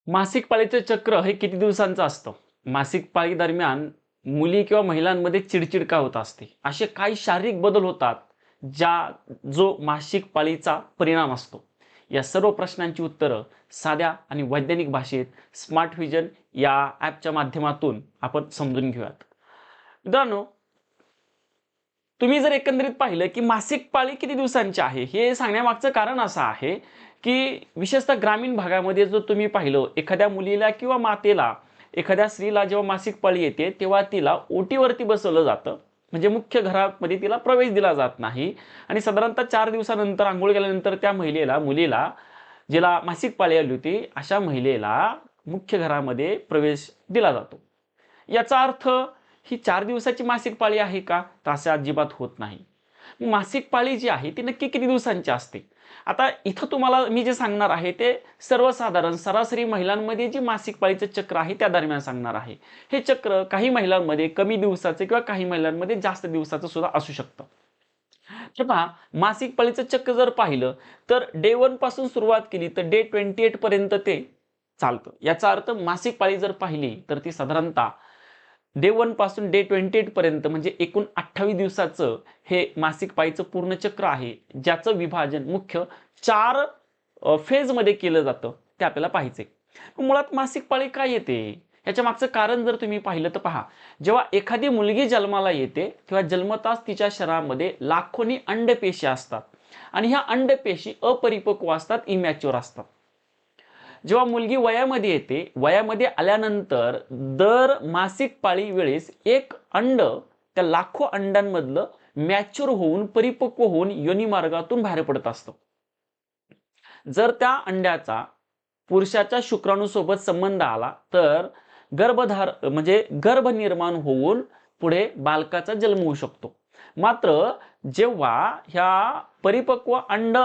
मासिक पाळीचं चक्र हे किती दिवसांचं असतं? मासिक पाळी दरम्यान मुली किंवा महिलांमध्ये चिडचिड का होत असते? असे काही शारीरिक बदल होतात, जो मासिक पाळीचा परिणाम असतो. या सर्व प्रश्नांची उत्तरं साध्या आणि वैज्ञानिक भाषेत स्मार्ट व्हिजन या ॲपच्या माध्यमातून आपण समजून घेऊयात. मित्रांनो, तुम्ही जर एकंदरीत पाहिलं, की मासिक पाळी किती दिवसांची आहे, हे सांगण्यामागचं कारण असं आहे, की विशेषतः ग्रामीण भागामध्ये जर तुम्ही पाहिलं, एखाद्या मुलीला किंवा मातेला, एखाद्या स्त्रीला जेव्हा मासिक पाळी येते, तेव्हा तिला ओटीवरती बसवलं जातं. म्हणजे मुख्य घरामध्ये तिला प्रवेश दिला जात नाही आणि साधारणतः 4 दिवसानंतर अंघोळ केल्यानंतर त्या मुलीला जिला मासिक पाळी आली होती, अशा महिलेला मुख्य घरामध्ये प्रवेश दिला जातो. याचा अर्थ ही 4 दिवसाची मासिक पाळी आहे का? तर असं अजिबात होत नाही. मासिक पाळी जी आहे ती नक्की किती दिवसांची असते? आता इथं तुम्हाला मी जे सांगणार आहे ते सर्वसाधारण सरासरी महिलांमध्ये जी मासिक पाळीचं चक्र आहे त्या दरम्यान सांगणार आहे. हे चक्र काही महिलांमध्ये कमी दिवसाचे किंवा काही महिलांमध्ये जास्त दिवसाचं सुद्धा असू शकतं. तर पहा, मासिक पाळीचं चक्र जर पाहिलं तर डे 1 पासून सुरुवात केली तर डे 28 पर्यंत ते चालतं. याचा अर्थ मासिक पाळी जर पाहिली तर ती साधारणतः डे 1 पासून डे 28 पर्यंत म्हणजे एकूण 28 दिवसाचं हे मासिक पाळीचं पूर्ण चक्र आहे, ज्याचं विभाजन मुख्य 4 फेजमध्ये केलं जातं, ते आपल्याला पाहायचंय. मुळात मासिक पाळी का येते? याच्या मागचं कारण जर तुम्ही पाहिलं तर पहा, जेव्हा एखादी मुलगी जन्माला येते तेव्हा जन्मताच तिच्या शरीरामध्ये लाखोनी अंडपेशी असतात आणि ह्या अंडपेशी अपरिपक्व असतात, इमॅच्युअर असतात. जेव्हा मुलगी वयामध्ये येते, वयामध्ये आल्यानंतर दर मासिक पाळी वेळेस एक अंड त्या लाखो अंडांमधलं मॅच्युअर होऊन परिपक्व होऊन योनिमार्गातून बाहेर पडत असतं. जर त्या अंड्याचा पुरुषाच्या शुक्राणूसोबत संबंध आला तर म्हणजे गर्भ निर्माण होऊन पुढे बालकाचा जन्म होऊ शकतो. मात्र जेव्हा ह्या परिपक्व अंड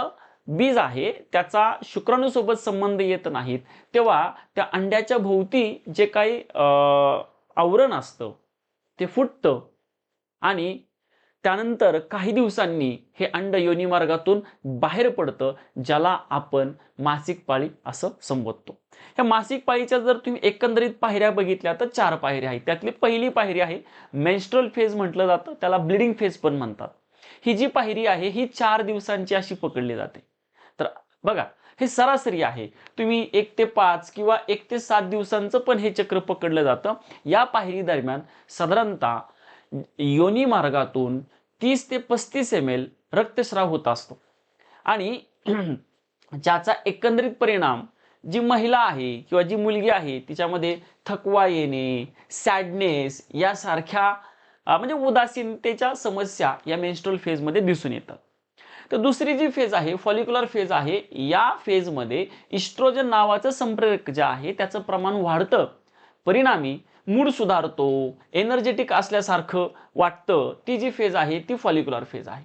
बीज आहे त्याचा शुक्राणूसोबत संबंध येत नाहीत, तेव्हा त्या अंड्याच्या भोवती जे काही आवरण असतं ते फुटतं आणि त्यानंतर काही दिवसांनी हे अंड योनिमार्गातून बाहेर पडतं, ज्याला आपण मासिक पाळी असं संबोधतो. ह्या मासिक पाळीच्या जर तुम्ही एकंदरीत पायऱ्या बघितल्या तर 4 पायऱ्या आहेत. त्यातली पहिली पायरी आहे मेन्स्ट्रुअल फेज म्हटलं जातं, त्याला ब्लीडिंग फेज पण म्हणतात. ही जी पायरी आहे ही 4 दिवसांची अशी पकडली जाते. तर बघा, हे सरासरी आहे. तुम्ही 1 ते 5 किंवा 1 ते 7 दिवसांचं पण हे चक्र पकडलं जातं. या पायरी दरम्यान साधारणतः योनी मार्गातून 30 ते 35 ml रक्तस्राव होत असतो आणि ज्याचा एकंदरीत परिणाम जी महिला आहे किंवा जी मुलगी आहे तिच्यामध्ये थकवा येणे, सॅडनेस यासारख्या म्हणजे उदासीनतेच्या समस्या या मेन्स्ट्रुअल फेजमध्ये दिसून येतात. तर दुसरी जी फेज आहे फॉलिक्युलर फेज आहे, या फेजमध्ये इस्ट्रोजन नावाचं संप्रेरक जे आहे त्याचं प्रमाण वाढतं, परिणामी मूड सुधारतो, एनर्जेटिक असल्यासारखं वाटतं. ती जी फेज आहे ती फॉलिक्युलर फेज आहे.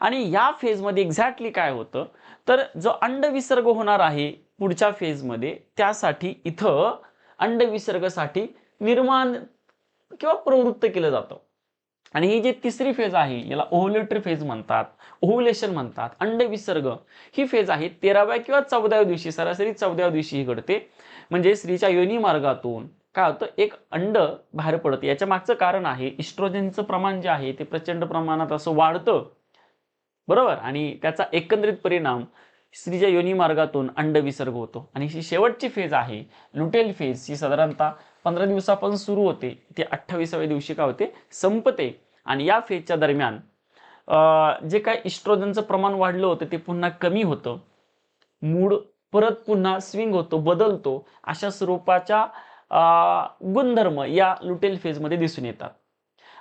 आणि या फेजमध्ये एक्झॅक्टली काय होतं तर जो अंडविसर्ग होणार आहे पुढच्या फेजमध्ये त्यासाठी इथं अंडविसर्गासाठी निर्माण किंवा प्रवृत्त केलं जातं. आणि ही जी तिसरी फेज आहे याला ओव्ह्युलेटरी फेज म्हणतात, ओव्ह्युलेशन म्हणतात. अंडविसर्ग ही फेज आहे 13व्या किंवा 14व्या दिवशी, सरासरी 14व्या दिवशी ही घडते. म्हणजे स्त्रीच्या योनी मार्गातून काय होतं, एक अंड बाहेर पडतं. याच्या मागचं कारण आहे इस्ट्रोजनचं प्रमाण जे आहे ते प्रचंड प्रमाणात असं वाढतं, बरोबर, आणि त्याचा एकंदरीत परिणाम स्त्रीच्या योनी मार्गातून अंडविसर्ग होतो. आणि ही शेवटची फेज आहे लुटेल फेज, ही साधारणतः 15 दिवसापासून सुरू होते, ती 28व्या दिवशी काय होते, संपते. आणि या फेजच्या दरम्यान जे काय इस्ट्रोजनचं प्रमाण वाढलं होतं ते पुन्हा कमी होतं, मूड परत पुन्हा स्विंग होतो, बदलतो. अशा स्वरूपाच्या गुणधर्म या लुटेल फेजमध्ये दिसून येतात.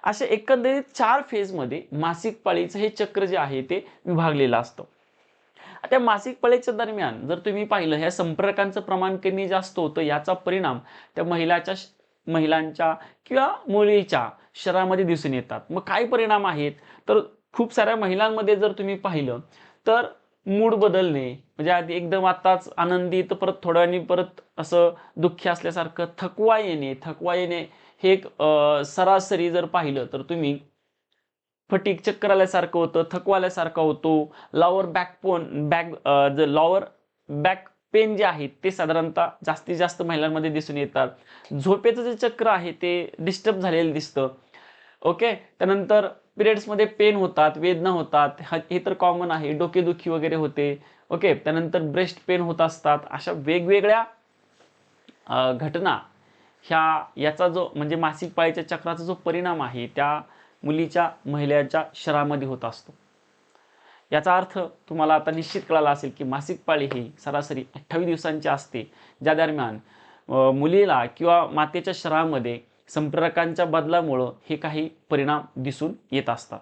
अशा एकंदरीत 4 फेजमध्ये मासिक पाळीचं हे चक्र जे आहे ते विभागलेलं असतं. त्या मासिक पाळीच्या दरम्यान जर तुम्ही पाहिलं ह्या संपर्कांचं प्रमाण कमी जास्त होतं, याचा परिणाम त्या महिलांच्या किंवा मुलीच्या शरीरामध्ये दिसून येतात. मग काय परिणाम आहेत तर खूप साऱ्या महिलांमध्ये जर तुम्ही पाहिलं तर मूड बदलणे, म्हणजे आधी एकदम आताच आनंदी तर परत थोड्या वेळाने परत असं दुःखी असल्यासारखं, थकवा येणे हे एक सरासरी जर पाहिलं तर तुम्ही फटीग, चक्कर आल्यासारखं होतं, थकवा आल्यासारखा होतो. लॉवर बॅक पेन जे आहेत ते साधारणतः जास्तीत जास्त महिलांमध्ये दिसून येतात. झोपेचं जे चक्र आहे ते डिस्टर्ब झालेलं दिसतं. ओके. त्यानंतर पिरियड्समध्ये पेन होतात, वेदना होतात. हे तर कॉमन आहे. डोकेदुखी वगैरे होते. ओके. त्यानंतर ब्रेस्ट पेन होत असतात. अशा वेगवेगळ्या घटना याचा जो म्हणजे मासिक पाळीच्या चक्राचा जो परिणाम आहे त्या मुलीच्या महिलेच्या शरीरामध्ये होत असतो. याचा अर्थ तुम्हाला आता निश्चित कळाला असेल की मासिक पाळी ही सरासरी 28 दिवसांची असते, ज्या दरम्यान मुलीला किंवा मातेच्या शरीरामध्ये संप्रेरकांच्या बदलामुळं हे काही परिणाम दिसून येत असतात.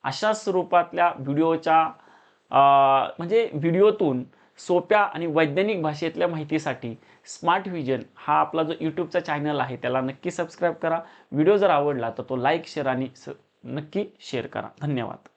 अशा स्वरूपातल्या म्हणजे व्हिडिओतून सोप्या आणि वैज्ञानिक भाषेतल्या माहितीसाठी स्मार्ट व्हिजन हा आपला जो यूट्यूबचा चॅनल आहे त्याला नक्की सबस्क्राईब करा. व्हिडिओ जर आवडला तर तो लाईक, शेअर आणि नक्की शेअर करा. धन्यवाद.